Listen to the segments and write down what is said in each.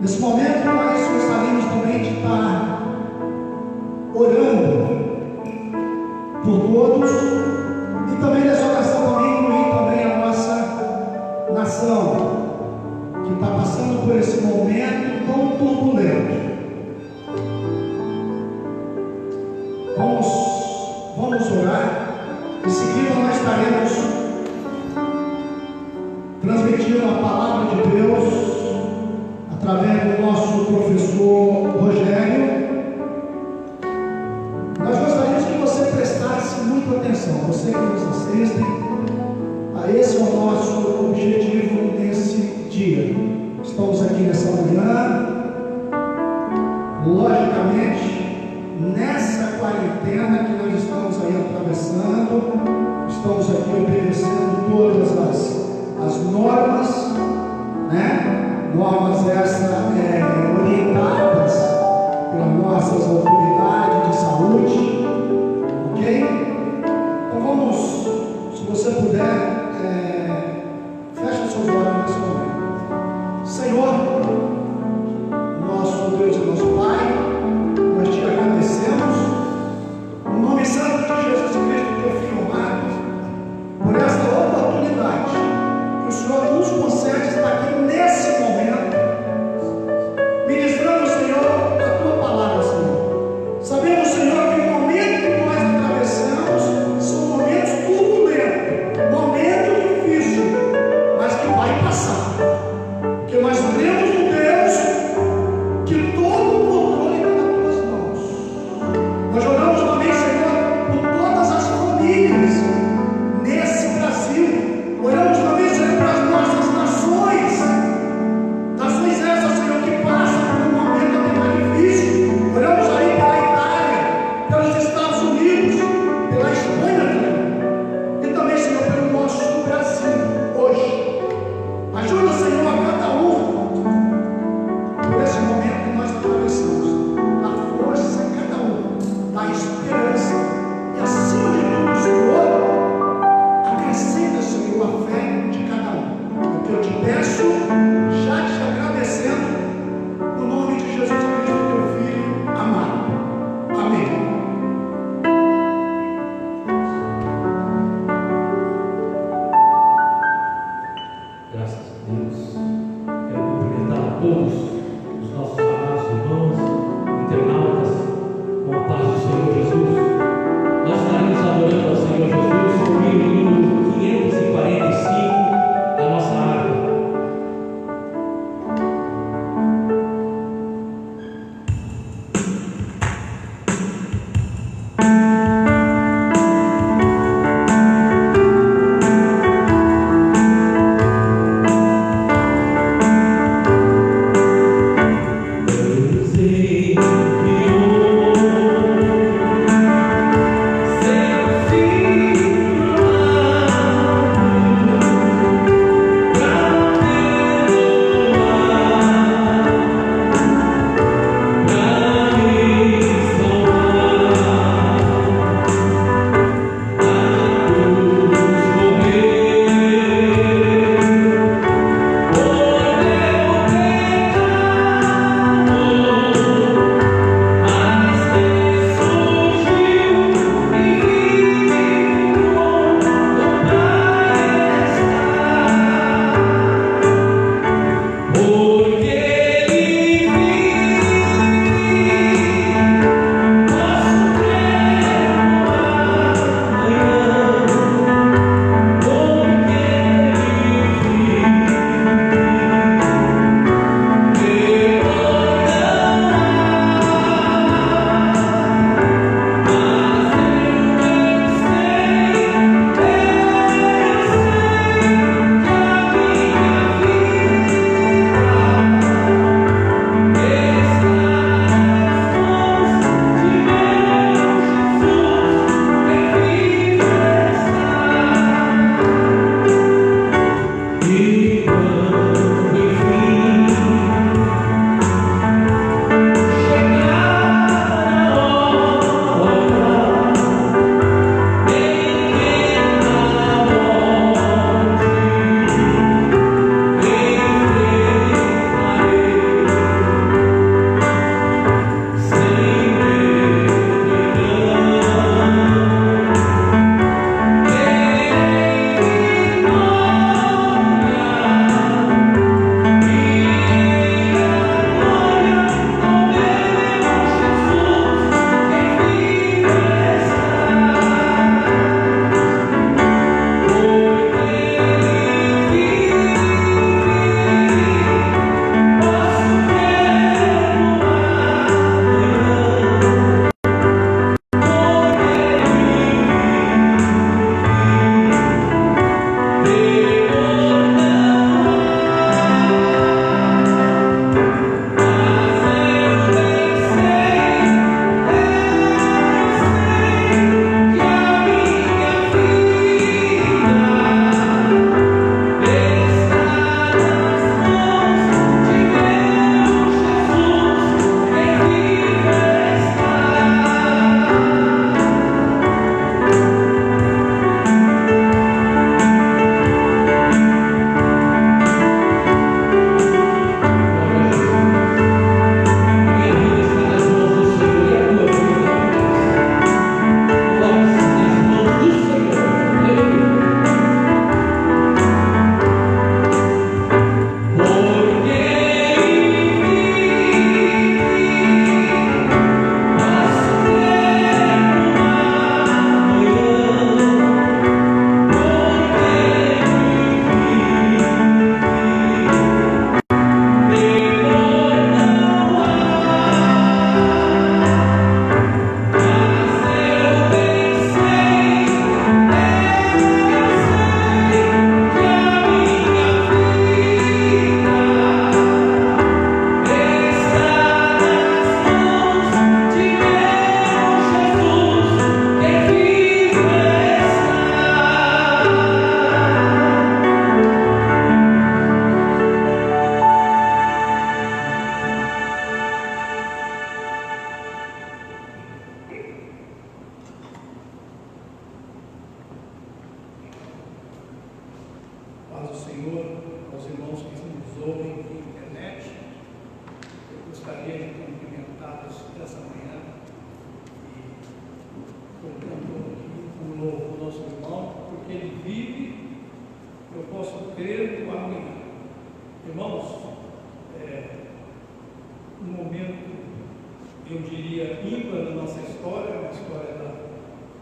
Nesse momento nós gostaríamos também de estar orando por todos e também nessa oração também incluir também a nossa nação que está passando por esse momento tão turbulento. Vamos orar. Em seguida nós estaremos transmitindo a palavra de Deus através do nosso professor Rogério. Nós gostaríamos que você prestasse muita atenção, você que nos assiste, esse é o nosso objetivo nesse dia. Estamos aqui nessa manhã, logicamente, nessa quarentena que nós estamos aí atravessando, estamos aqui obedecendo todas as normas, né? Normas essas orientadas pelas nossas autoridades de saúde, ok? Então vamos, se você puder, feche seus olhos nesse momento. Senhor, nosso Deus e nosso Pai, nós te agradecemos, no nome santo de Jesus Cristo, teu Filho amado, por esta oportunidade que o Senhor nos concede estar aqui nesse momento, ministrando, Senhor, a tua palavra, Senhor. Sabemos, Senhor, que o momento que nós atravessamos são momentos turbulentos, momentos difíceis, mas que vai passar, porque nós cremos no Deus que todo o controle está nas tuas mãos. Nós oramos também, Senhor, por todas as famílias nesse Brasil. Oramos também, Senhor, para as nossas nações essas, Senhor, que passam por um momento até mais difícil. Oramos aí pela Itália, pelos Estados Unidos, pela Espanha, e também, Senhor, pelo nosso Brasil hoje. Ajuda, Senhor, a cada um por esse momento que nós atravessamos. Dá força a cada um, dá esperança, e acima de tudo, Senhor, acrescenta, Senhor, a fé de cada um. É o que eu te peço, já te agradecendo, no nome de Jesus Cristo, teu Filho amado. Amém. Graças a Deus. Quero cumprimentar a todos os nossos amados irmãos, internautas, com a paz do Senhor Jesus. Nós estaremos adorando ao Senhor Jesus com o hino 545 da nossa harpa. Thank eu diria, ímpar da nossa história, uma história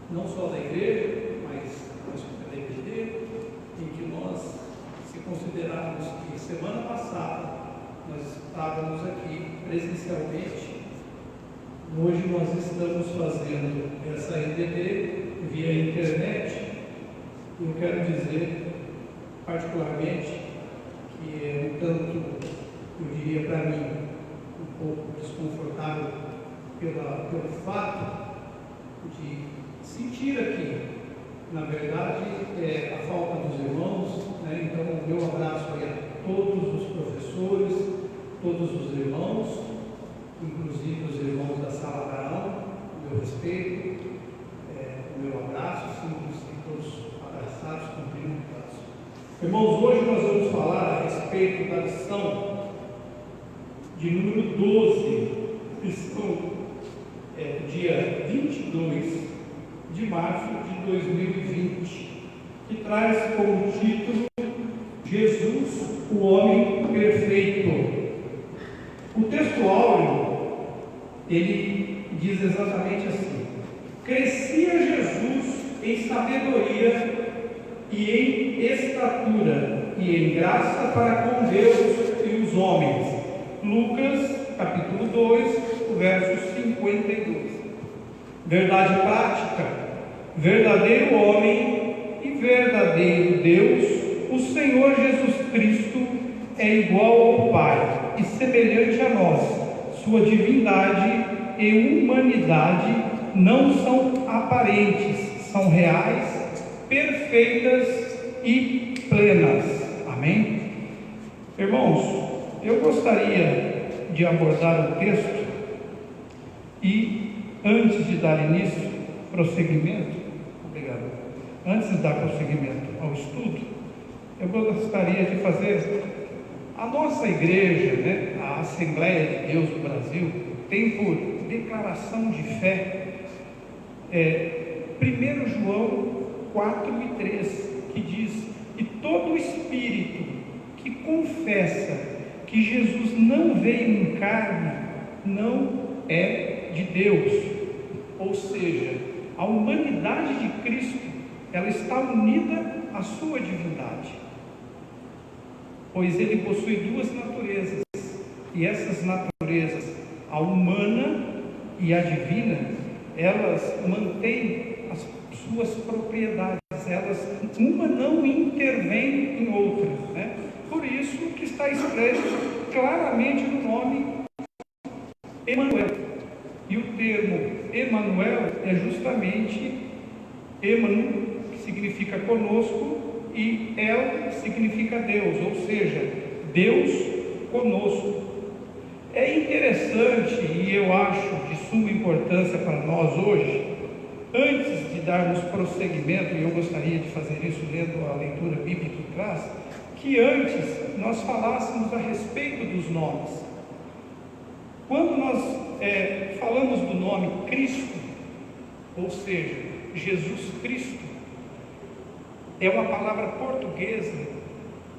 não só da igreja, mas da IBD, em que nós, se considerarmos que semana passada nós estávamos aqui presencialmente, hoje nós estamos fazendo essa IBD via internet. Eu quero dizer, particularmente, que é um tanto, eu diria para mim, um pouco desconfortável pelo fato de sentir aqui, na verdade, a falta dos irmãos, né? Então, o meu abraço aí a todos os professores, todos os irmãos, inclusive os irmãos da Sala Abraão, o meu respeito, o meu abraço, simples, todos abraçados, cumprimentados. Irmãos, hoje nós vamos falar a respeito da lição de número 12, lição dia 22 de março de 2020, que traz como título Jesus, o homem perfeito. O texto áureo, ele diz exatamente assim: crescia Jesus em sabedoria e em estatura e em graça para com Deus e os homens. Lucas, capítulo 2, verso 52. Verdade prática, verdadeiro homem e verdadeiro Deus, o Senhor Jesus Cristo é igual ao Pai e semelhante a nós. Sua divindade e humanidade não são aparentes, são reais, perfeitas e plenas. Amém? Irmãos, eu gostaria de abordar o texto e, antes de dar início, prosseguimento, obrigado, antes de dar prosseguimento ao estudo, eu gostaria de fazer, a nossa igreja, né, a Assembleia de Deus do Brasil, tem por declaração de fé, 1 João 4:3, que diz: e todo espírito que confessa que Jesus não veio em carne, não é de Deus. Ou seja, a humanidade de Cristo, ela está unida à sua divindade, pois ele possui duas naturezas, e essas naturezas, a humana e a divina, elas mantêm as suas propriedades, uma não intervém em outra, né? Por isso que está expresso claramente no nome Emanuel. E o termo Emanuel é justamente Emanu, que significa conosco, e El significa Deus, ou seja, Deus conosco. É interessante, e eu acho de suma importância para nós hoje, antes de darmos prosseguimento, e eu gostaria de fazer isso lendo a leitura bíblica em classe, que antes nós falássemos a respeito dos nomes. Quando nós falamos do nome Cristo, ou seja, Jesus Cristo, é uma palavra portuguesa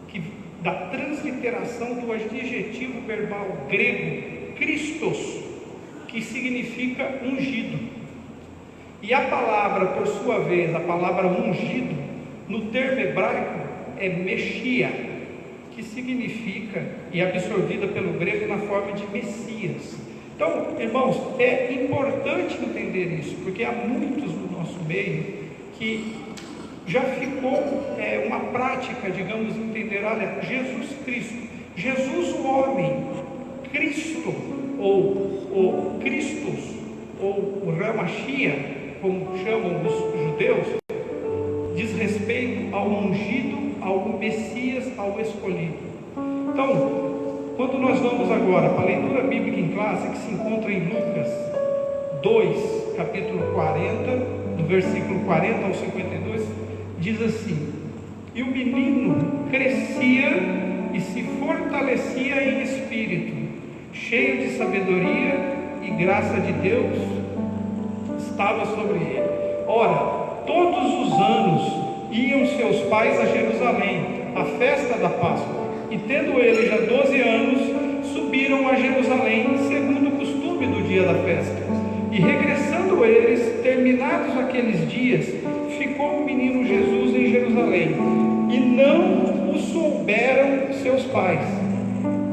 que da transliteração do adjetivo verbal grego Christos, que significa ungido. E a palavra, por sua vez, a palavra ungido, no termo hebraico é Meshia, que significa, e absorvida pelo grego na forma de Messias. Então, irmãos, é importante entender isso, porque há muitos no nosso meio que já ficou uma prática, digamos, entender, olha, Jesus Cristo, Jesus o homem, Cristo, ou Christos, ou o Ramachia, como chamam os judeus, diz respeito ao ungido, ao Messias, ao escolhido. Então, quando nós vamos agora para a leitura bíblica em classe, que se encontra em Lucas 2, capítulo 40, do versículo 40 ao 52, diz assim: e o menino crescia e se fortalecia em espírito, cheio de sabedoria, e graça de Deus estava sobre ele. Ora, todos os anos iam seus pais a Jerusalém, à festa da Páscoa, e tendo ele já 12 anos, subiram a Jerusalém, segundo o costume do dia da festa. terminados aqueles dias, ficou o menino Jesus em Jerusalém, e não o souberam seus pais.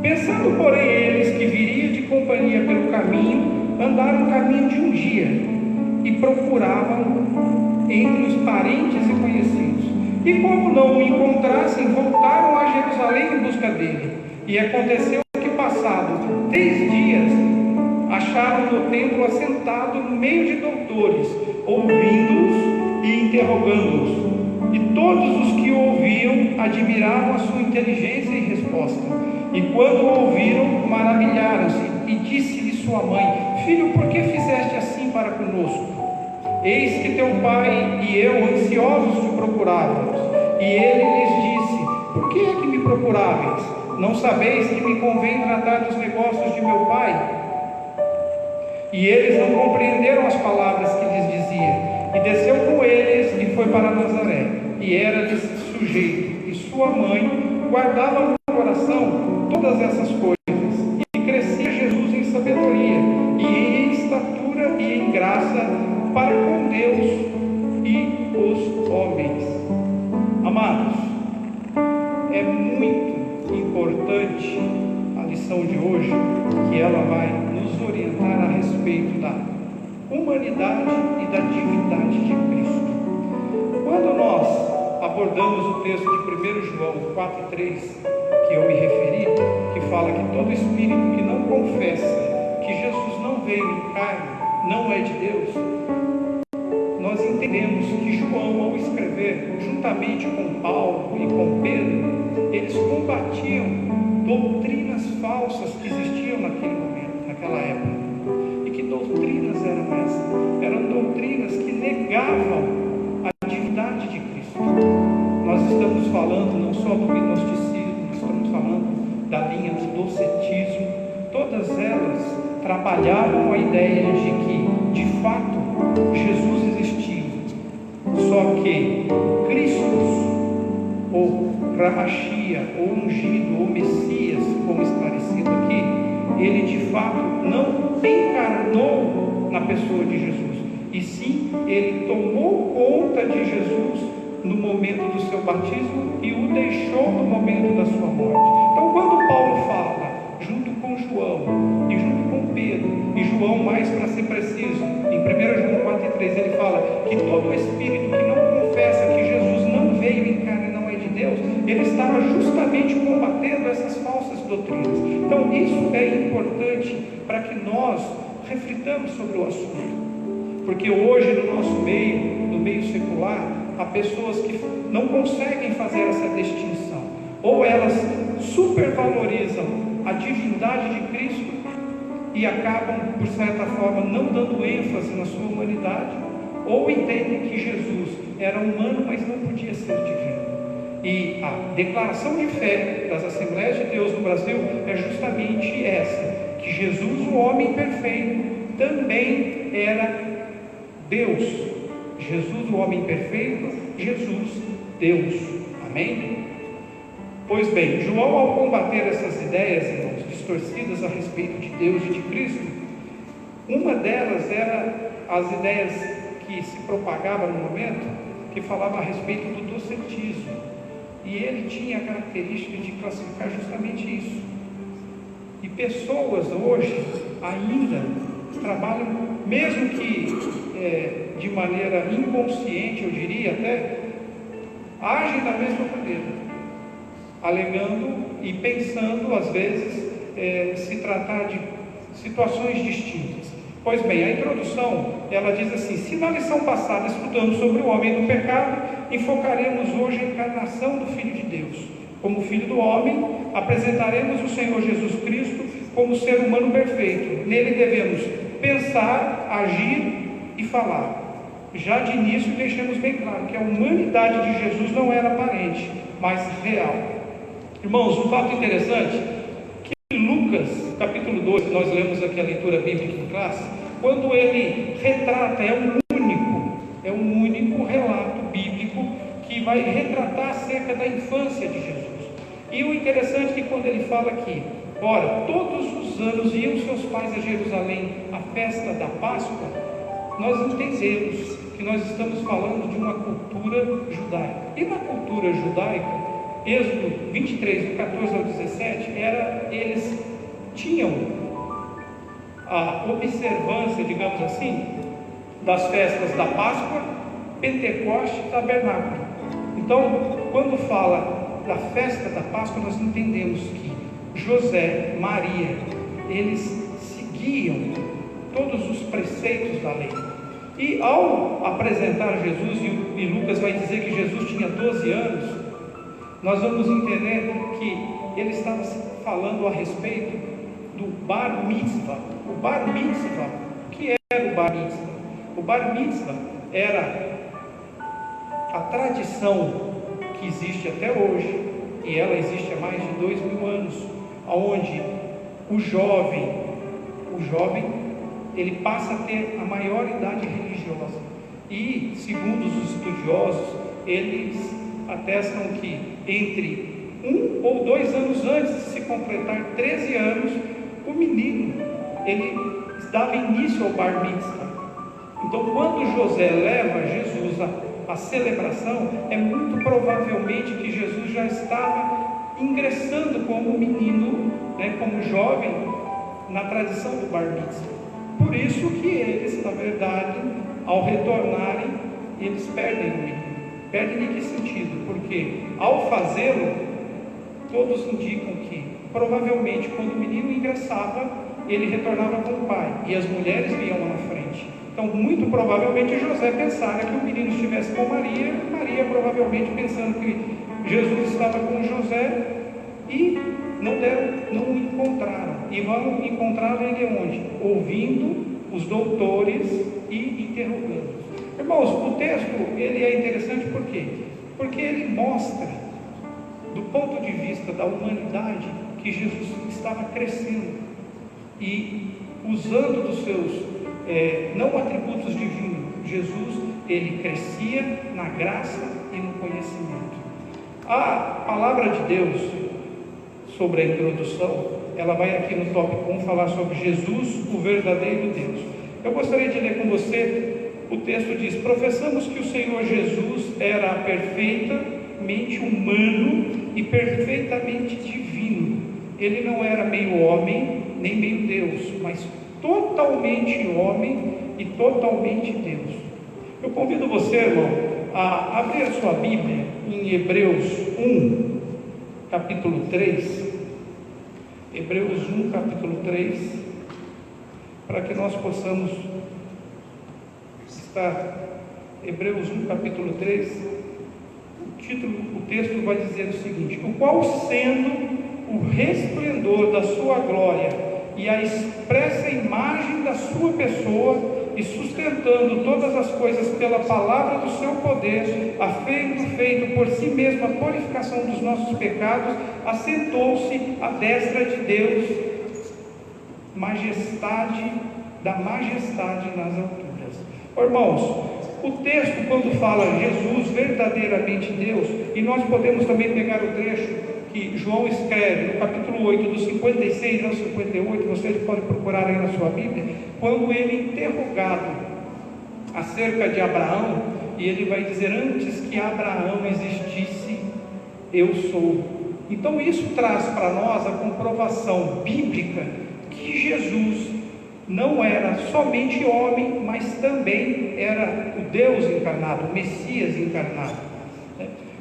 Pensando, porém, eles que viria de companhia pelo caminho, andaram o caminho de um dia, e procuravam entre os parentes e conhecidos. E como não o encontrassem, voltaram a Jerusalém em busca dele. E aconteceu que, passado 3 dias, acharam no templo assentado no meio de doutores, ouvindo-os e interrogando-os. E todos os que o ouviam admiravam a sua inteligência e resposta. E quando o ouviram, maravilharam-se. E disse-lhe sua mãe: Filho, por que fizeste assim para conosco? Eis que teu pai e eu ansiosos te procurávamos. E ele lhes disse: Por que é que me procuráveis? Não sabeis que me convém tratar dos negócios de meu pai? E eles não compreenderam as palavras que lhes dizia. E desceu com eles e foi para Nazaré. E era-lhes sujeito. E sua mãe guardava no coração todas essas coisas. E crescia Jesus em sabedoria, e em estatura e em graça para com Deus e os homens. Amados, é muito importante a lição de hoje, que ela vai nos orientar a respeito da humanidade e da divindade de Cristo. Quando nós abordamos o texto de 1 João 4,3, que eu me referi, que fala que todo espírito que não confessa que Jesus não veio em carne, não é de Deus, nós entendemos que João, ao escrever, juntamente com Paulo e com Pedro, eles combatiam doutrinas falsas que existiam naquele momento, naquela época. E que doutrinas eram essas? Eram doutrinas que negavam a divindade de Cristo. Nós estamos falando não só do gnosticismo, estamos falando da linha do docetismo. Todas elas trabalhavam a ideia de que, de fato, Jesus existiu. Só que Cristo, ou Ramachia, ou ungido, ou Messias, como esclarecido aqui, ele de fato não encarnou na pessoa de Jesus, e sim, ele tomou conta de Jesus no momento do seu batismo e o deixou no momento da sua morte. Então, quando Paulo fala, junto com João e junto com Pedro, e João, mais para ser preciso, em 1 João 4,3, ele fala que todo espírito que não confessa que Jesus não veio em carne, não é de Deus, ele estava justamente combatendo essas falsas doutrinas. Então, isso é importante para que nós reflitamos sobre o assunto. Porque hoje no nosso meio, no meio secular, há pessoas que não conseguem fazer essa distinção. Ou elas supervalorizam a divindade de Cristo e acabam, por certa forma, não dando ênfase na sua humanidade, ou entendem que Jesus era humano, mas não podia ser divino. E a declaração de fé das Assembleias de Deus no Brasil é justamente essa, que Jesus, o homem perfeito, também era Deus. Jesus, o homem perfeito, Jesus, Deus. Amém? Pois bem, João, ao combater essas ideias, irmãos, distorcidas a respeito de Deus e de Cristo, uma delas era as ideias que se propagavam no momento, que falava a respeito do docetismo. E ele tinha a característica de classificar justamente isso. E pessoas hoje ainda trabalham, mesmo que de maneira inconsciente, eu diria até, agem da mesma maneira, alegando e pensando, às vezes, se tratar de situações distintas. Pois bem, a introdução, ela diz assim: se na lição passada estudamos sobre o homem do pecado, enfocaremos hoje a encarnação do Filho de Deus. Como Filho do homem, apresentaremos o Senhor Jesus Cristo como ser humano perfeito. Nele devemos pensar, agir e falar. Já de início deixamos bem claro que a humanidade de Jesus não era aparente, mas real. Irmãos, um fato interessante, que Lucas, capítulo 2, nós lemos aqui a leitura bíblica em classe, quando ele retrata, é um único relato bíblico que vai retratar acerca da infância de Jesus. E o interessante é que quando ele fala aqui, ora, todos os anos iam seus pais a Jerusalém à festa da Páscoa, nós entendemos que nós estamos falando de uma cultura judaica. E na cultura judaica, Êxodo 23, do 14 ao 17, eles tinham a observância, digamos assim, das festas da Páscoa, Pentecoste e Tabernáculo. Então, quando fala da festa da Páscoa, nós entendemos que José, Maria, eles seguiam todos os preceitos da lei. E ao apresentar Jesus, e Lucas vai dizer que Jesus tinha 12 anos, nós vamos entender que ele estava falando a respeito do Bar Mitzvah. O Bar Mitzvah, o que era o Bar Mitzvah? O Bar Mitzvah era a tradição que existe até hoje, e ela existe há mais de 2000 anos, onde o jovem, ele passa a ter a maior idade religiosa. E, segundo os estudiosos, eles atestam que entre 1 ou 2 anos antes de se completar 13 anos, o menino, ele dava início ao Bar Mitzvah. Então, quando José leva Jesus à celebração, é muito provavelmente que Jesus já estava ingressando como menino, como jovem, na tradição do Bar Mitzvah. Por isso que eles, na verdade, ao retornarem, eles perdem o menino. Perdem em que sentido? Porque ao fazê-lo, todos indicam que provavelmente quando o menino ingressava, ele retornava com o pai e as mulheres vinham lá na frente. Então, muito provavelmente José pensara que o menino estivesse com Maria, Maria provavelmente pensando que Jesus estava com José, e não o encontraram. E vão encontrar ele onde? Ouvindo os doutores e interrogando. Irmãos, o texto ele é interessante por quê? Porque ele mostra, do ponto de vista da humanidade, que Jesus estava crescendo e usando dos seus não atributos divinos. Jesus, ele crescia na graça e no conhecimento. A palavra de Deus sobre a introdução, ela vai aqui no tópico 1 falar sobre Jesus, o verdadeiro Deus. Eu gostaria de ler com você. O texto diz: professamos que o Senhor Jesus era perfeitamente humano e perfeitamente divino. Ele não era meio homem nem meio Deus, mas totalmente homem e totalmente Deus. Eu convido você, irmão, a abrir a sua Bíblia em Hebreus 1, capítulo 3. Hebreus 1, capítulo 3, para que nós possamos estar. Hebreus 1, capítulo 3, o texto vai dizer o seguinte: o qual, sendo o resplendor da sua glória e a expressa imagem da sua pessoa, e sustentando todas as coisas pela palavra do seu poder, havendo feito por si mesmo a purificação dos nossos pecados, assentou-se à destra de Deus, da majestade nas alturas. Irmãos, o texto, quando fala Jesus verdadeiramente Deus, e nós podemos também pegar o trecho que João escreve no capítulo 8, do 56 ao 58, vocês podem procurar aí na sua Bíblia, quando ele é interrogado acerca de Abraão, e ele vai dizer: antes que Abraão existisse, eu sou. Então isso traz para nós a comprovação bíblica que Jesus não era somente homem, mas também era o Deus encarnado, o Messias encarnado.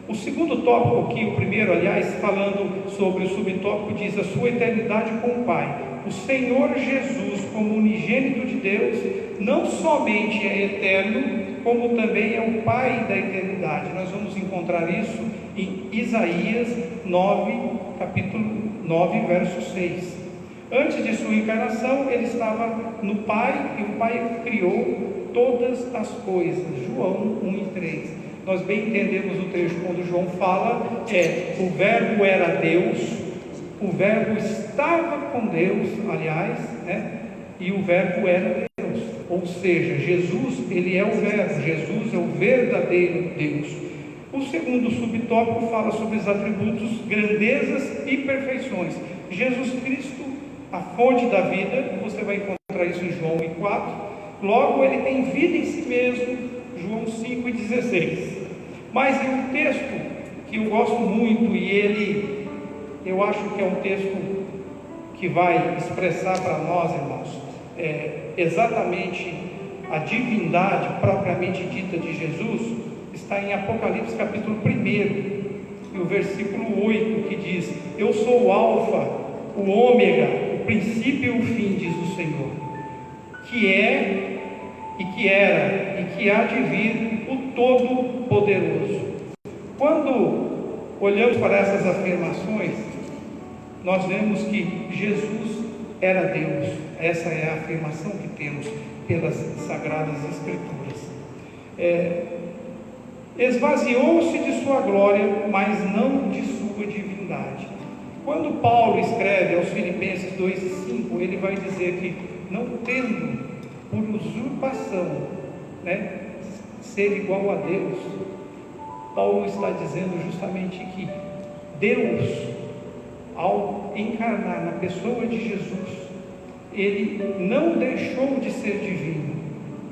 O segundo tópico aqui, o primeiro, aliás, falando sobre o subtópico, diz: a sua eternidade com o Pai. O Senhor Jesus, como unigênito de Deus, não somente é eterno, como também é o Pai da eternidade. Nós vamos encontrar isso em Isaías 9, capítulo 9, verso 6. Antes de sua encarnação, ele estava no Pai, e o Pai criou todas as coisas. João 1 e 3. Nós bem entendemos o trecho quando João fala, o verbo era Deus, o verbo estava com Deus, aliás, e o verbo era Deus. Ou seja, Jesus, ele é o verbo, Jesus é o verdadeiro Deus. O segundo subtópico fala sobre os atributos, grandezas e perfeições. Jesus Cristo, a fonte da vida, você vai encontrar isso em João 4, Logo, ele tem vida em si mesmo, João 5,16. Mas é um texto que eu gosto muito e eu acho que é um texto que vai expressar para nós, irmãos, exatamente a divindade propriamente dita de Jesus. Está em Apocalipse capítulo 1, e o versículo 8, que diz: eu sou o Alfa, o Ômega, o princípio e o fim, diz o Senhor, que é, e que era, e que há de vir, o Todo-Poderoso. Quando olhamos para essas afirmações, nós vemos que Jesus era Deus. Essa é a afirmação que temos pelas Sagradas Escrituras. Esvaziou-se de sua glória, mas não de sua divindade. Quando Paulo escreve aos Filipenses 2,5, ele vai dizer que, não tendo por usurpação, ser igual a Deus, Paulo está dizendo justamente que Deus, ao encarnar na pessoa de Jesus, ele não deixou de ser divino,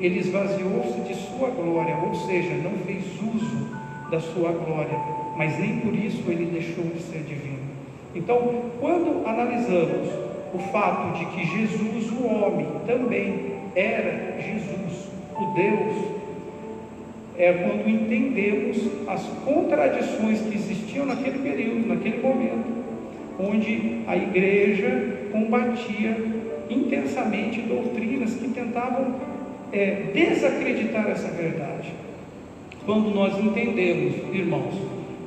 ele esvaziou-se de sua glória, ou seja, não fez uso da sua glória, mas nem por isso ele deixou de ser divino. Então, quando analisamos o fato de que Jesus, o homem, também era Jesus, o Deus, é quando entendemos as contradições que existiam naquele período, naquele momento, onde a igreja combatia intensamente doutrinas que tentavam desacreditar essa verdade. Quando nós entendemos, irmãos,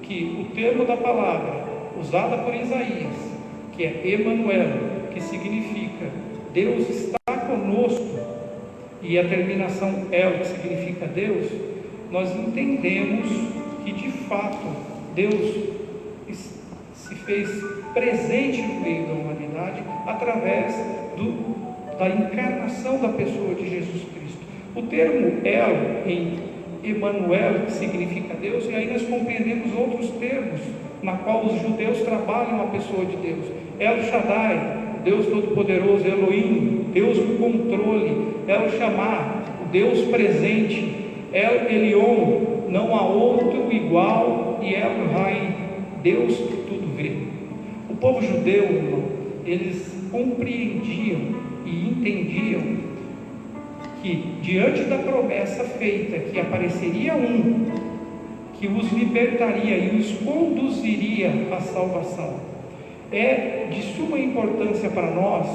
que o termo da palavra usada por Isaías, que é Emanuel, que significa Deus está conosco, e a terminação El, que significa Deus, nós entendemos que de fato Deus se fez presente no meio da humanidade através da encarnação da pessoa de Jesus Cristo. O termo El em Emanuel, que significa Deus, e aí nós compreendemos outros termos na qual os judeus trabalham a pessoa de Deus. El Shaddai, Deus Todo-Poderoso, Elohim, Deus do controle, El Shammah, o Deus presente, El Elyon, não há outro igual, e El Rai, Deus que tudo vê. O povo judeu, irmão, eles compreendiam e entendiam que diante da promessa feita, que apareceria um que os libertaria e os conduziria à salvação, é de suma importância para nós,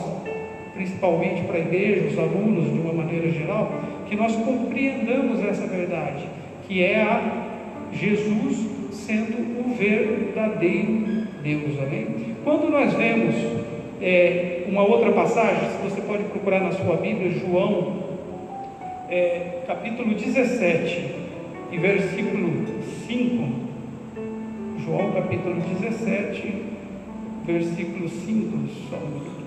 principalmente para a igreja, os alunos de uma maneira geral, que nós compreendamos essa verdade, que é a Jesus sendo o verdadeiro Deus, amém? Quando nós vemos uma outra passagem, se você pode procurar na sua Bíblia, João, capítulo 17, e versículo 5, João capítulo 17, versículo 5, só um minuto.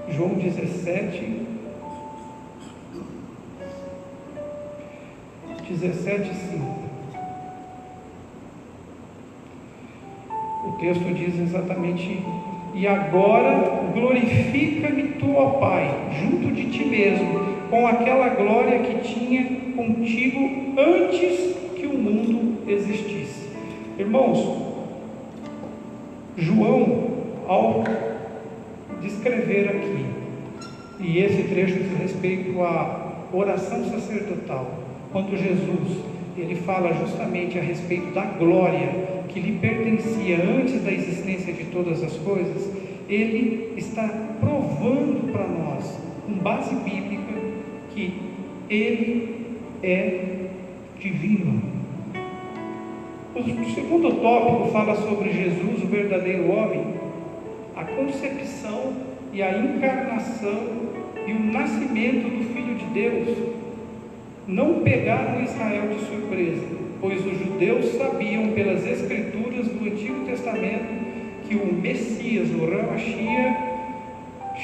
João 17, 5. O texto diz exatamente: e agora glorifica-me tu, ó Pai, junto de ti mesmo, com aquela glória que tinha contigo antes que o mundo existisse. Irmãos, João, ao descrever aqui, e esse trecho diz respeito à oração sacerdotal, quando Jesus, ele fala justamente a respeito da glória que lhe pertencia antes da existência de todas as coisas, ele está provando para nós, com base bíblica, que ele é divino. O segundo tópico fala sobre Jesus, o verdadeiro homem, a concepção e a encarnação e o nascimento do Filho de Deus. Não pegaram Israel de surpresa, pois os judeus sabiam pelas escrituras do Antigo Testamento que o Messias, o Ramachia,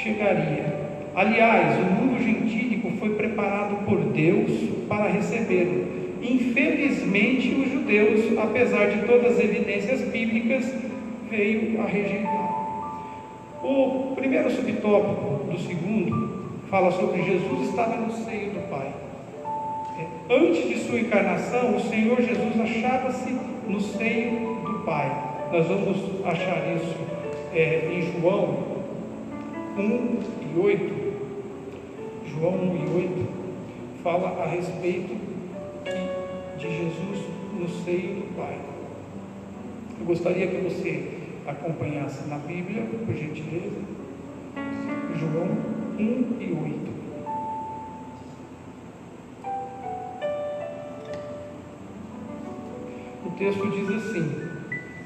chegaria. Aliás, o mundo gentílico foi preparado por Deus para recebê-lo. Infelizmente, os judeus, apesar de todas as evidências bíblicas, veio a rejeitar. O primeiro subtópico do segundo fala sobre Jesus estava no seio do Pai. Antes de sua encarnação, o Senhor Jesus achava-se no seio do Pai. Nós vamos achar isso em João 1:8. João 1:8 fala a respeito de Jesus no seio do Pai. Eu gostaria que você acompanhasse na Bíblia, por gentileza, João 1:8. O texto diz assim: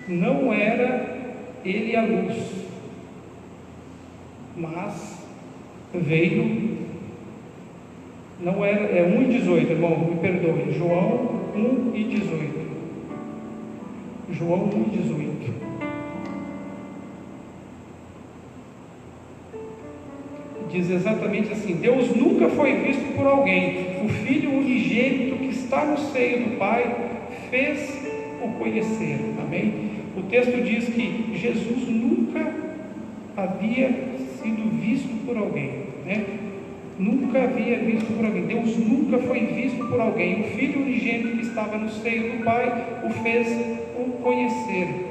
não era ele a luz, mas veio. Não era, 1:18, irmão, me perdoe. João 1:18. João 1:18. Diz exatamente assim: Deus nunca foi visto por alguém. O Filho unigênito que está no seio do Pai fez o conhecer. Amém? O texto diz que Jesus nunca havia sido visto por alguém, né? Nunca havia visto por alguém. Deus nunca foi visto por alguém. O Filho unigênito que estava no seio do Pai o fez o conhecer.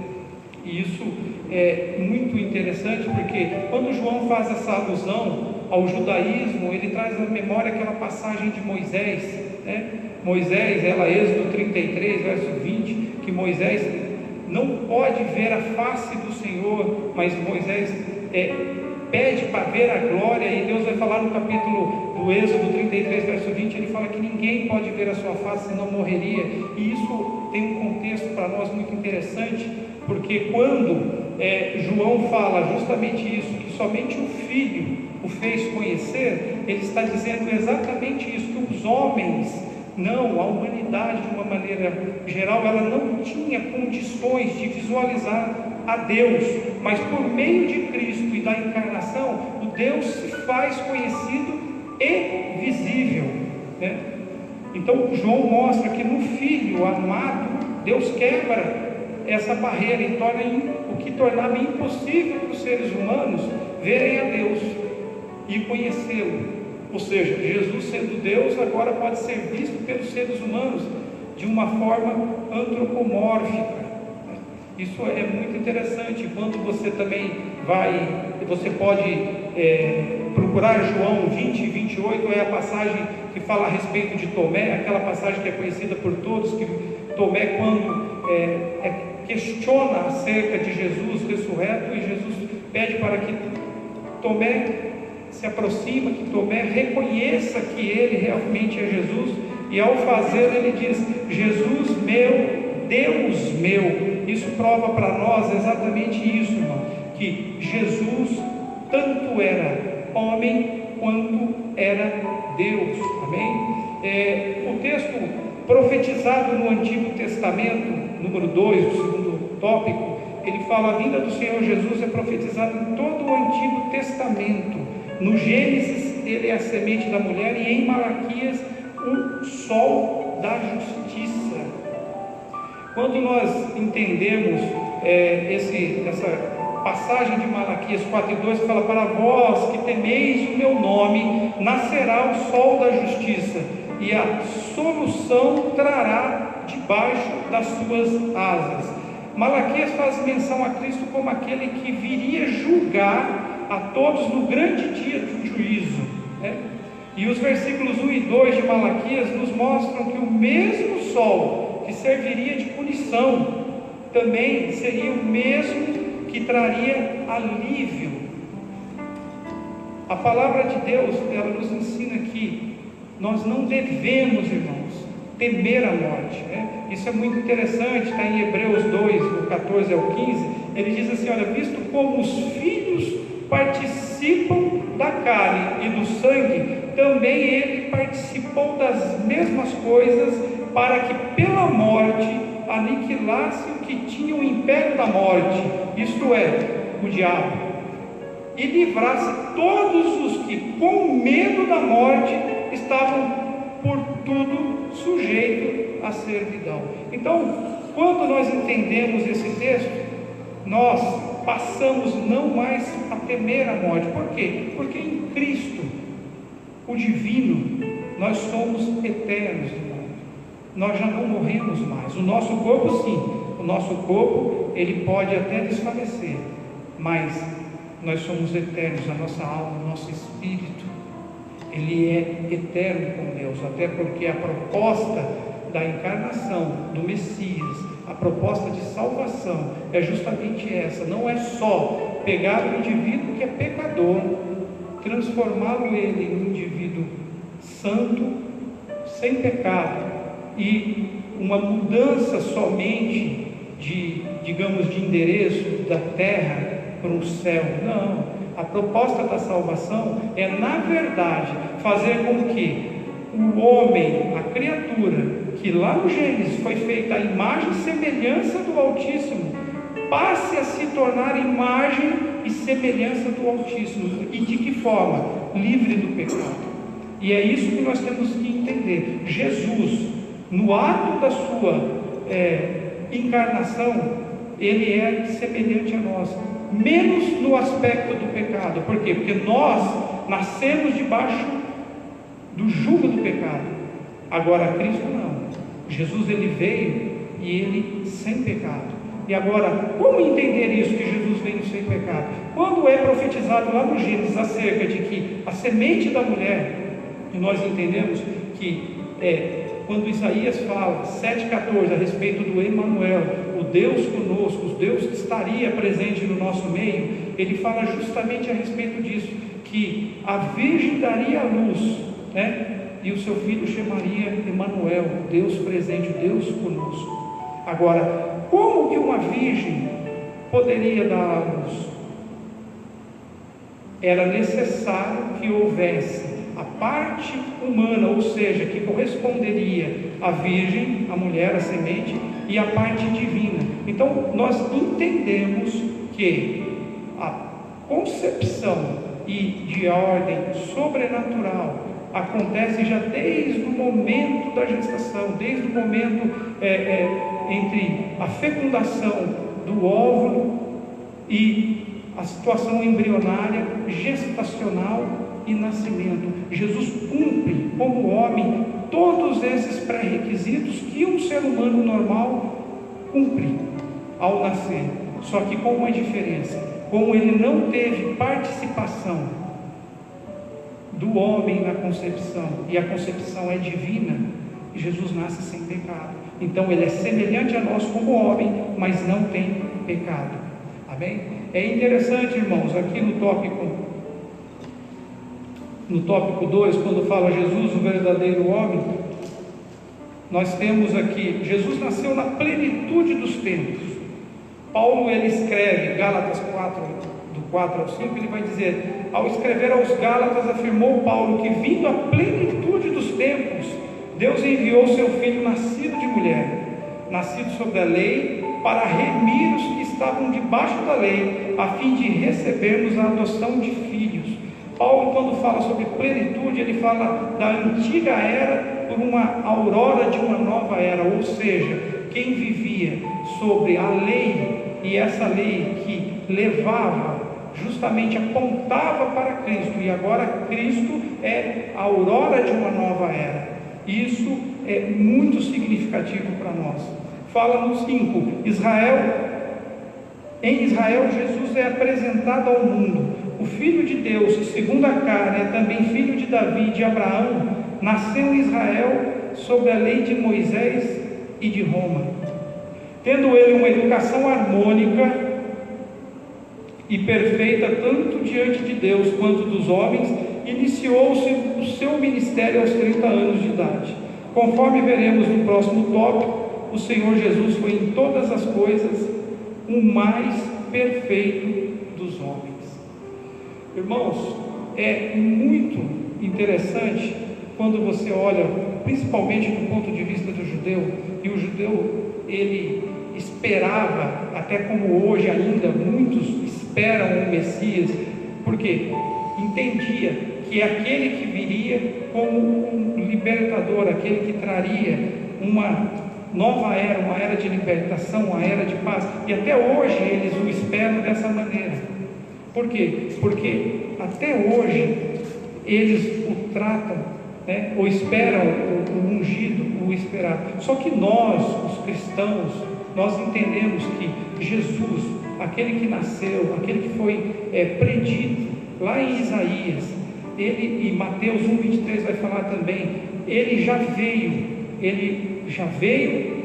E isso é muito interessante, porque quando João faz essa alusão ao judaísmo, ele traz à memória aquela passagem de Moisés, né? Moisés, Êxodo 33, verso 20, que Moisés não pode ver a face do Senhor, mas Moisés pede para ver a glória, e Deus vai falar no capítulo do Êxodo 33, verso 20, ele fala que ninguém pode ver a sua face senão morreria. E isso tem um contexto para nós muito interessante, porque quando João fala justamente isso, que somente o Filho o fez conhecer, ele está dizendo exatamente isso, que os homens, não, a humanidade de uma maneira geral, ela não tinha condições de visualizar a Deus, mas por meio de Cristo e da encarnação, o Deus se faz conhecido e visível, né? Então João mostra que no Filho amado, Deus quebra essa barreira e torna o que tornava impossível para os seres humanos verem a Deus e conhecê-lo. Ou seja, Jesus sendo Deus agora pode ser visto pelos seres humanos de uma forma antropomórfica. Isso é muito interessante. Quando você também você pode procurar João 20:28, é a passagem que fala a respeito de Tomé, aquela passagem que é conhecida por todos, que Tomé, quando questiona acerca de Jesus ressurreto, e Jesus pede para que Tomé se aproxima, que Tomé reconheça que ele realmente é Jesus, e ao fazer ele diz: Jesus meu, Deus meu. Isso prova para nós exatamente isso, irmão, que Jesus tanto era homem quanto era Deus. Amém? O texto profetizado no Antigo Testamento, número 2, o segundo tópico, ele fala: a vinda do Senhor Jesus é profetizada em todo o Antigo Testamento. No Gênesis ele é a semente da mulher, e em Malaquias o sol da justiça. Quando nós entendemos essa passagem de Malaquias 4:2, que fala: para vós que temeis o meu nome, nascerá o sol da justiça, e a solução trará debaixo das suas asas. Malaquias faz menção a Cristo como aquele que viria julgar a todos no grande dia do juízo, né? E os versículos 1 e 2 de Malaquias nos mostram que o mesmo sol que serviria de punição também seria o mesmo que traria alívio. A palavra de Deus, ela nos ensina que nós não devemos, irmãos, temer a morte, né? Isso é muito interessante, está em Hebreus 2, do 14 ao 15, ele diz assim: olha, visto como os filhos participam da carne e do sangue, também ele participou das mesmas coisas, para que pela morte aniquilasse o que tinha o império da morte, isto é, o diabo, e livrasse todos os que com medo da morte estavam por tudo sujeitos à servidão. Então, quando nós entendemos esse texto, nós passamos não mais a temer a morte. Por quê? Porque em Cristo o divino, nós somos eternos, irmão. Nós já não morremos mais. O nosso corpo, sim, o nosso corpo, ele pode até desfalecer, mas nós somos eternos, a nossa alma, o nosso espírito, ele é eterno com Deus, até porque a proposta da encarnação do Messias, a proposta de salvação é justamente essa. Não é só pegar o indivíduo que é pecador, transformá-lo ele em um indivíduo santo, sem pecado, e uma mudança somente de, digamos, de endereço da terra para o céu. Não, a proposta da salvação é, na verdade, fazer com que o homem, a criatura, que lá no Gênesis foi feita a imagem e semelhança do Altíssimo, passe a se tornar imagem e semelhança do Altíssimo. E de que forma? Livre do pecado. E é isso que nós temos que entender. Jesus, no ato da sua encarnação, ele é semelhante a nós, menos no aspecto do pecado. Por quê? Porque nós nascemos debaixo do jugo do pecado. Agora Cristo não. Jesus, ele veio e ele sem pecado. E agora, como entender isso, que Jesus veio sem pecado? Quando é profetizado lá no Gênesis acerca de que a semente da mulher, e nós entendemos que quando Isaías fala, 7,14, a respeito do Emanuel, o Deus conosco, o Deus que estaria presente no nosso meio, ele fala justamente a respeito disso, que a virgem daria a luz, né? E o seu filho chamaria Emanuel, Deus presente, Deus conosco. Agora, como que uma virgem poderia dar a luz? Era necessário que houvesse a parte humana, ou seja, que corresponderia à virgem, a mulher, a semente, e a parte divina. Então, nós entendemos que a concepção e de ordem sobrenatural acontece já desde o momento da gestação, desde o momento entre a fecundação do óvulo e a situação embrionária, gestacional e nascimento. Jesus cumpre como homem todos esses pré-requisitos que um ser humano normal cumpre ao nascer, só que com uma diferença: como ele não teve participação do homem na concepção, e a concepção é divina, Jesus nasce sem pecado. Então ele é semelhante a nós como homem, mas não tem pecado. Amém? É interessante, irmãos, aqui no tópico 2, quando fala Jesus, o verdadeiro homem, nós temos aqui, Jesus nasceu na plenitude dos tempos. Paulo, ele escreve, Gálatas 4, do 4 ao 5, ele vai dizer, ao escrever aos Gálatas, afirmou Paulo que, vindo a plenitude dos tempos, Deus enviou seu Filho nascido de mulher, nascido sob a lei, para remir os que estavam debaixo da lei, a fim de recebermos a adoção de filhos. Paulo, quando fala sobre plenitude, ele fala da antiga era por uma aurora de uma nova era, ou seja, quem vivia sobre a lei, e essa lei que levava, justamente apontava para Cristo, e agora Cristo é a aurora de uma nova era. Isso é muito significativo para nós. Fala no 5, em Israel Jesus é apresentado ao mundo, o Filho de Deus, que segundo a carne é também filho de Davi e de Abraão, nasceu em Israel sob a lei de Moisés e de Roma. Tendo ele uma educação harmônica e perfeita, tanto diante de Deus quanto dos homens, iniciou-se o seu ministério aos 30 anos de idade. Conforme veremos no próximo tópico, o Senhor Jesus foi em todas as coisas o mais perfeito dos homens. Irmãos, é muito interessante quando você olha, principalmente do ponto de vista do judeu, e o judeu, ele esperava, até como hoje ainda muitos esperam o Messias, porque entendia que aquele que viria como um libertador, aquele que traria uma nova era, uma era de libertação, uma era de paz, e até hoje eles o esperam dessa maneira. Por quê? Porque até hoje eles o tratam, né, ou esperam o ungido, o esperar. Só que nós, os cristãos, nós entendemos que Jesus, aquele que nasceu, aquele que foi predito lá em Isaías, ele, e Mateus 1,23 vai falar também, ele já veio,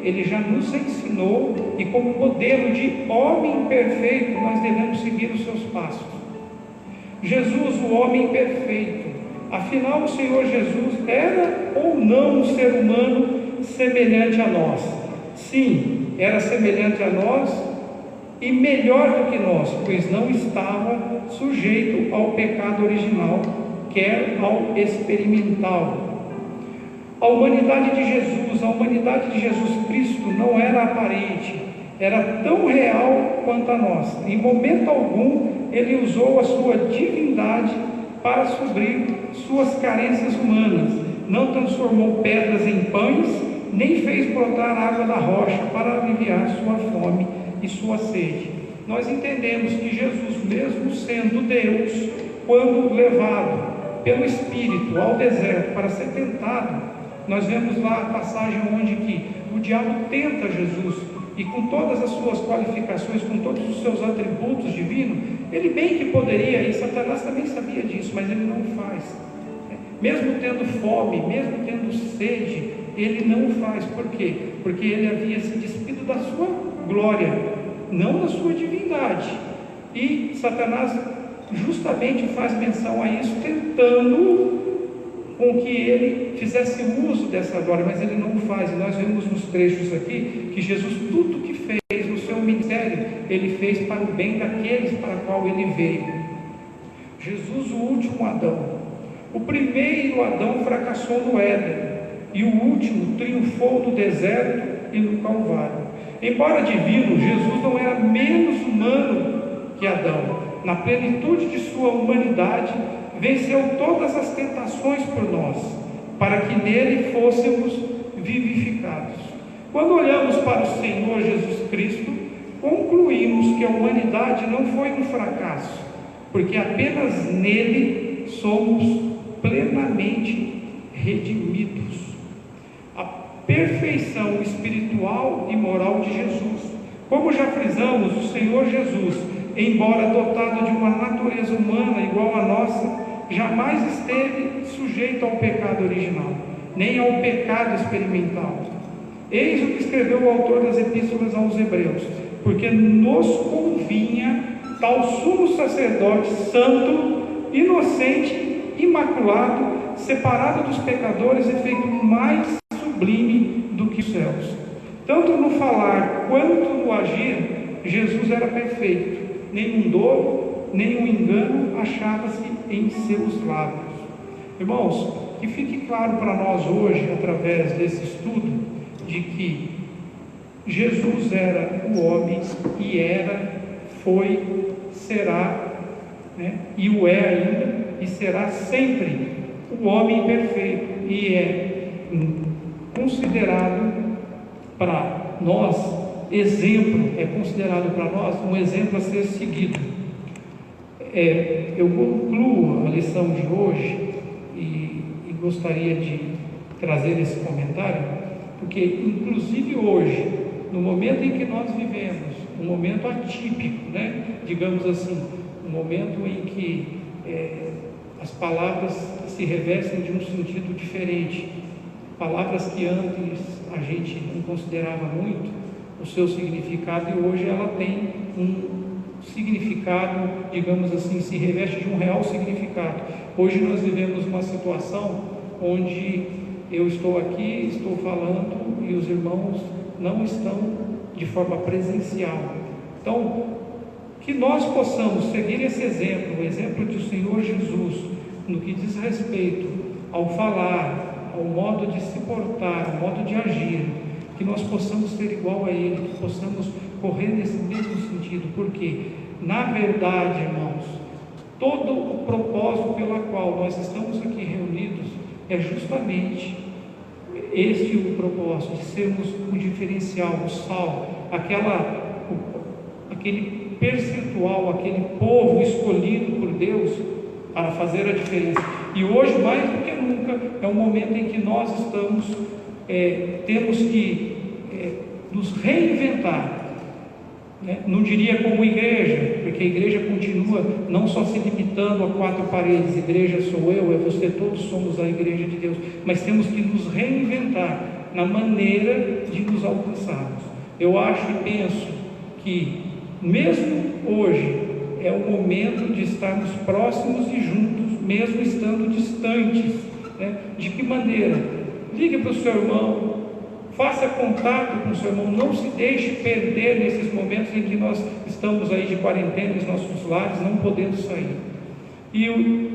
ele já nos ensinou, e como modelo de homem perfeito, nós devemos seguir os seus passos. Jesus, o homem perfeito, afinal o Senhor Jesus era ou não um ser humano semelhante a nós? Sim, era semelhante a nós e melhor do que nós, pois não estava sujeito ao pecado original, quer ao experimental. A humanidade de Jesus, a humanidade de Jesus Cristo não era aparente, era tão real quanto a nossa. Em momento algum ele usou a sua divindade para suprir suas carências humanas, não transformou pedras em pães, nem fez brotar água da rocha para aliviar sua fome e sua sede. Nós entendemos que Jesus, mesmo sendo Deus, quando levado pelo Espírito ao deserto para ser tentado, nós vemos lá a passagem onde que o diabo tenta Jesus, e com todas as suas qualificações, com todos os seus atributos divinos, ele bem que poderia, e Satanás também sabia disso, mas ele não faz. Mesmo tendo fome, mesmo tendo sede, ele não faz. Por quê? Porque ele havia se despido da sua glória, não da sua divindade. E Satanás justamente faz menção a isso, tentando com que ele fizesse uso dessa glória, mas ele não faz. E nós vemos nos trechos aqui que Jesus, tudo que fez no seu ministério, ele fez para o bem daqueles para qual ele veio. Jesus, o último Adão. O primeiro Adão fracassou no Éden, e o último triunfou no deserto e no Calvário. Embora divino, Jesus não era menos humano que Adão. Na plenitude de sua humanidade, venceu todas as tentações por nós, para que nele fôssemos vivificados. Quando olhamos para o Senhor Jesus Cristo, concluímos que a humanidade não foi um fracasso, porque apenas nele somos plenamente redimidos. A perfeição espiritual e moral de Jesus. Como já frisamos, o Senhor Jesus, embora dotado de uma natureza humana igual à nossa, jamais esteve sujeito ao pecado original, nem ao pecado experimental. Eis o que escreveu o autor das epístolas aos Hebreus: porque nos convinha tal sumo sacerdote santo, inocente, imaculado, separado dos pecadores e feito mais sublime do que os céus. Tanto no falar quanto no agir, Jesus era perfeito. Nenhum dolo, nenhum engano achava-se em seus lábios. Irmãos, que fique claro para nós hoje, através desse estudo, de que Jesus era o homem, e era, foi, será, e o é ainda, e será sempre o homem perfeito, e é considerado para nós exemplo, é considerado para nós um exemplo a ser seguido. Eu concluo a lição de hoje e gostaria de trazer esse comentário, porque inclusive hoje, no momento em que nós vivemos, um momento atípico, digamos assim, um momento em que as palavras se revestem de um sentido diferente, palavras que antes a gente não considerava muito o seu significado, e hoje ela tem um significado, digamos assim, se reveste de um real significado. Hoje nós vivemos uma situação onde eu estou aqui, estou falando, e os irmãos não estão de forma presencial. Então, que nós possamos seguir esse exemplo, o exemplo do Senhor Jesus, no que diz respeito ao falar, ao modo de se portar, ao modo de agir, que nós possamos ser igual a Ele, que possamos correr nesse mesmo sentido, porque, na verdade, irmãos, todo o propósito pela qual nós estamos aqui reunidos é justamente este o propósito, de sermos o diferencial, o sal, aquele percentual, aquele povo escolhido por Deus, para fazer a diferença. E hoje, mais do que nunca, é um momento em que nós temos que nos reinventar, né? Não diria como igreja, porque a igreja continua não só se limitando a 4 paredes, igreja sou eu, é você, todos somos a igreja de Deus, mas temos que nos reinventar na maneira de nos alcançarmos. Eu acho e penso que, mesmo hoje, é o momento de estarmos próximos e juntos, mesmo estando distantes, né? De que maneira? Ligue para o seu irmão, faça contato com o seu irmão, não se deixe perder nesses momentos em que nós estamos aí de quarentena nos nossos lares, não podendo sair. E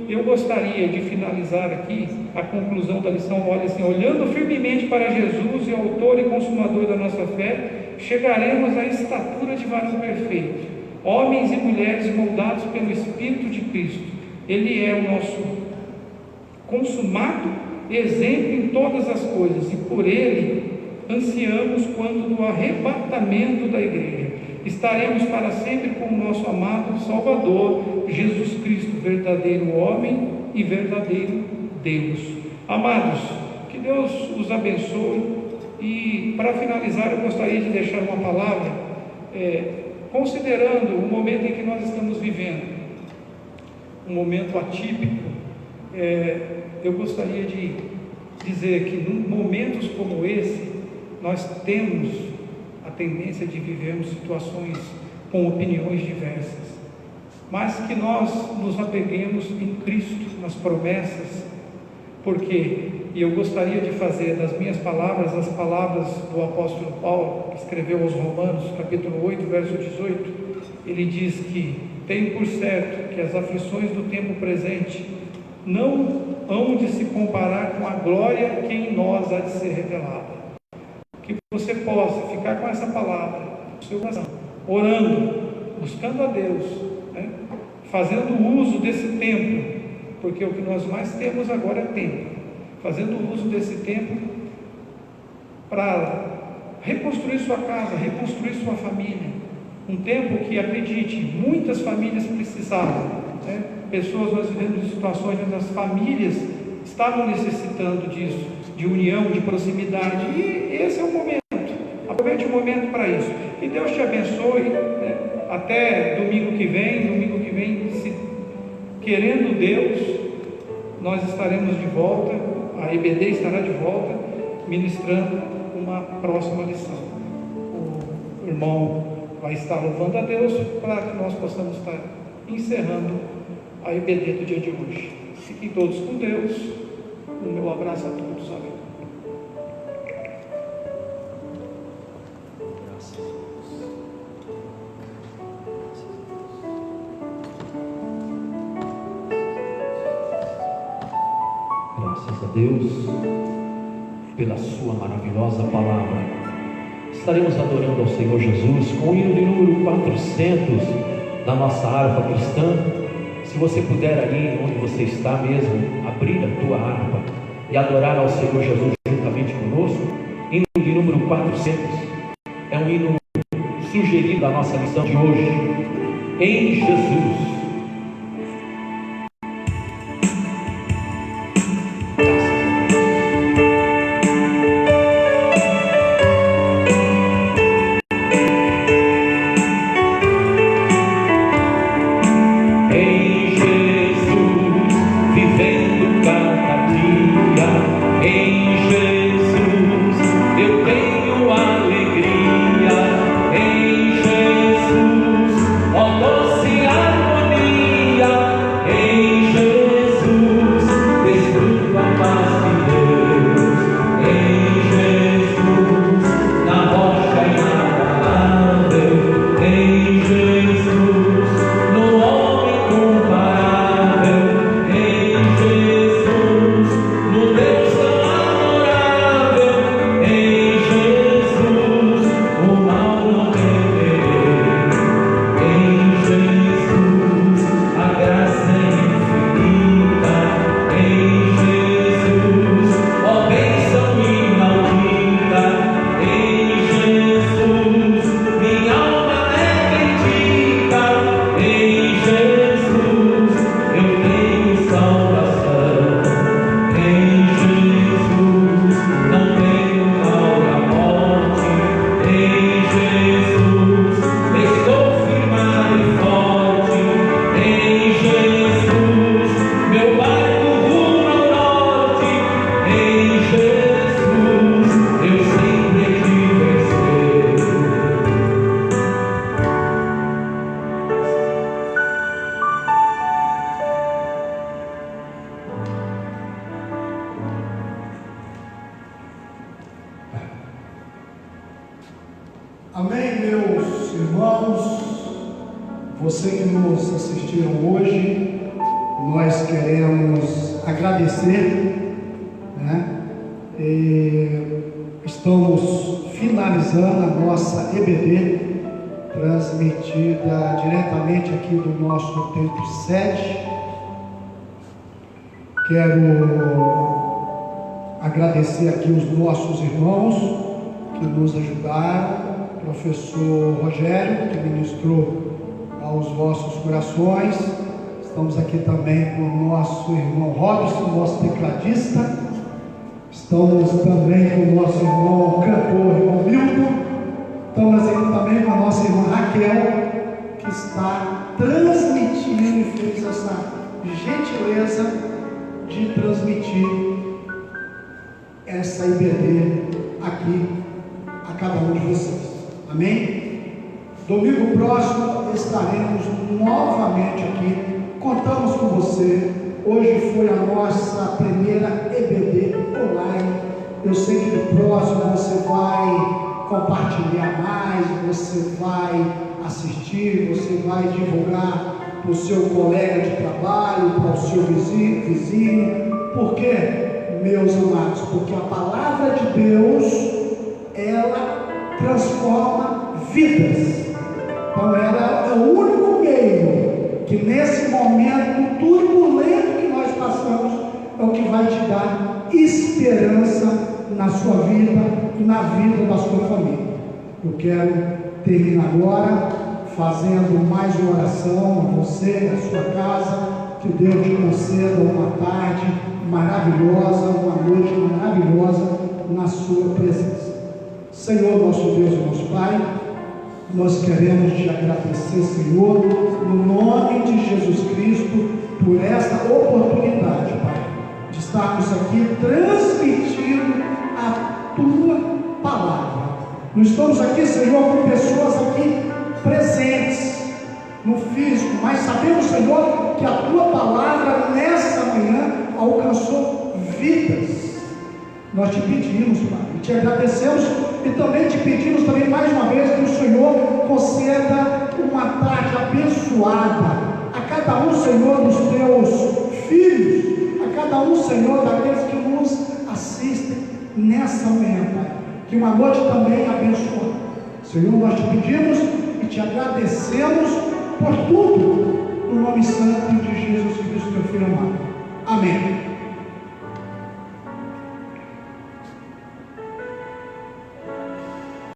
eu gostaria de finalizar aqui a conclusão da lição. Olha assim: olhando firmemente para Jesus, e autor e consumador da nossa fé, chegaremos à estatura de varão perfeito, homens e mulheres moldados pelo Espírito de Cristo. Ele é o nosso consumado exemplo em todas as coisas, e por ele ansiamos quando do arrebatamento da igreja estaremos para sempre com o nosso amado Salvador Jesus Cristo, verdadeiro homem e verdadeiro Deus. Amados, que Deus os abençoe. E para finalizar, eu gostaria de deixar uma palavra, considerando o momento em que nós estamos vivendo, um momento atípico. Eu gostaria de dizer que em momentos como esse, nós temos a tendência de vivermos situações com opiniões diversas, mas que nós nos apeguemos em Cristo, nas promessas, porque, e eu gostaria de fazer das minhas palavras as palavras do apóstolo Paulo, que escreveu aos Romanos, capítulo 8, verso 18, ele diz que tenho por certo que as aflições do tempo presente não hão de se comparar com a glória que em nós há de ser revelada. Que você possa ficar com essa palavra no seu coração, orando, buscando a Deus, né? Fazendo uso desse tempo, porque o que nós mais temos agora é tempo, fazendo uso desse tempo para reconstruir sua casa, reconstruir sua família. Um tempo que, acredite, muitas famílias precisavam, né? Pessoas, nós vivemos em situações onde as famílias estavam necessitando disso, de união, de proximidade, e esse é o momento. Aproveite o momento para isso. Que Deus te abençoe, né? Até domingo que vem, se querendo Deus, nós estaremos de volta, a EBD estará de volta, ministrando uma próxima lição. O irmão vai estar louvando a Deus para que nós possamos estar encerrando a EBD do dia de hoje. Fiquem todos com Deus. O meu abraço a todos. Amém. Graças a Deus pela sua maravilhosa palavra. Estaremos adorando ao Senhor Jesus com o hino de número 400 da nossa harpa cristã. Se você puder, ali onde você está mesmo, abrir a tua harpa e adorar ao Senhor Jesus juntamente conosco. Hino de número 400 é um hino sugerido da nossa lição de hoje. Em Jesus. Doce harmonia. Amém, meus irmãos, você que nos assistiram hoje, nós queremos agradecer, né? Estamos finalizando a nossa EBD, transmitida diretamente aqui do nosso templo sede. Quero agradecer aqui os nossos irmãos que nos ajudaram, professor Rogério, que ministrou aos vossos corações. Estamos aqui também com o nosso irmão Robson, nosso tecladista. Estamos também com o nosso irmão cantor, irmão Milton. Estamos aqui também com a nossa irmã Raquel, que está transmitindo e fez essa gentileza de transmitir essa IBD aqui a cada um de vocês. Amém? Domingo próximo estaremos novamente aqui. Contamos com você. Hoje foi a nossa primeira EBD online. Eu sei que no próximo você vai compartilhar mais, você vai assistir, você vai divulgar para o seu colega de trabalho, para o seu vizinho. Por quê, meus amados? Porque a palavra de Deus, ela transforma vidas. Então ela é o único meio que nesse momento turbulento que nós passamos é o que vai te dar esperança na sua vida e na vida da sua família. Eu quero terminar agora fazendo mais uma oração a você, a sua casa. Que Deus te conceda uma tarde maravilhosa, uma noite maravilhosa na sua presença. Senhor, nosso Deus e nosso Pai, nós queremos te agradecer, Senhor, no nome de Jesus Cristo, por esta oportunidade, Pai, de estarmos aqui transmitindo a Tua Palavra. Nós estamos aqui, Senhor, com pessoas aqui presentes no físico, mas sabemos, Senhor, que a Tua Palavra nesta manhã alcançou vidas. Nós te pedimos, Pai, e te agradecemos, e também te pedimos também mais uma vez que o Senhor conceda uma tarde abençoada a cada um, Senhor, dos teus filhos, a cada um, Senhor, daqueles que nos assistem nessa manhã, Pai. Que uma noite também abençoada. Senhor, nós te pedimos e te agradecemos por tudo, no nome santo de Jesus Cristo, teu Filho amado. Amém.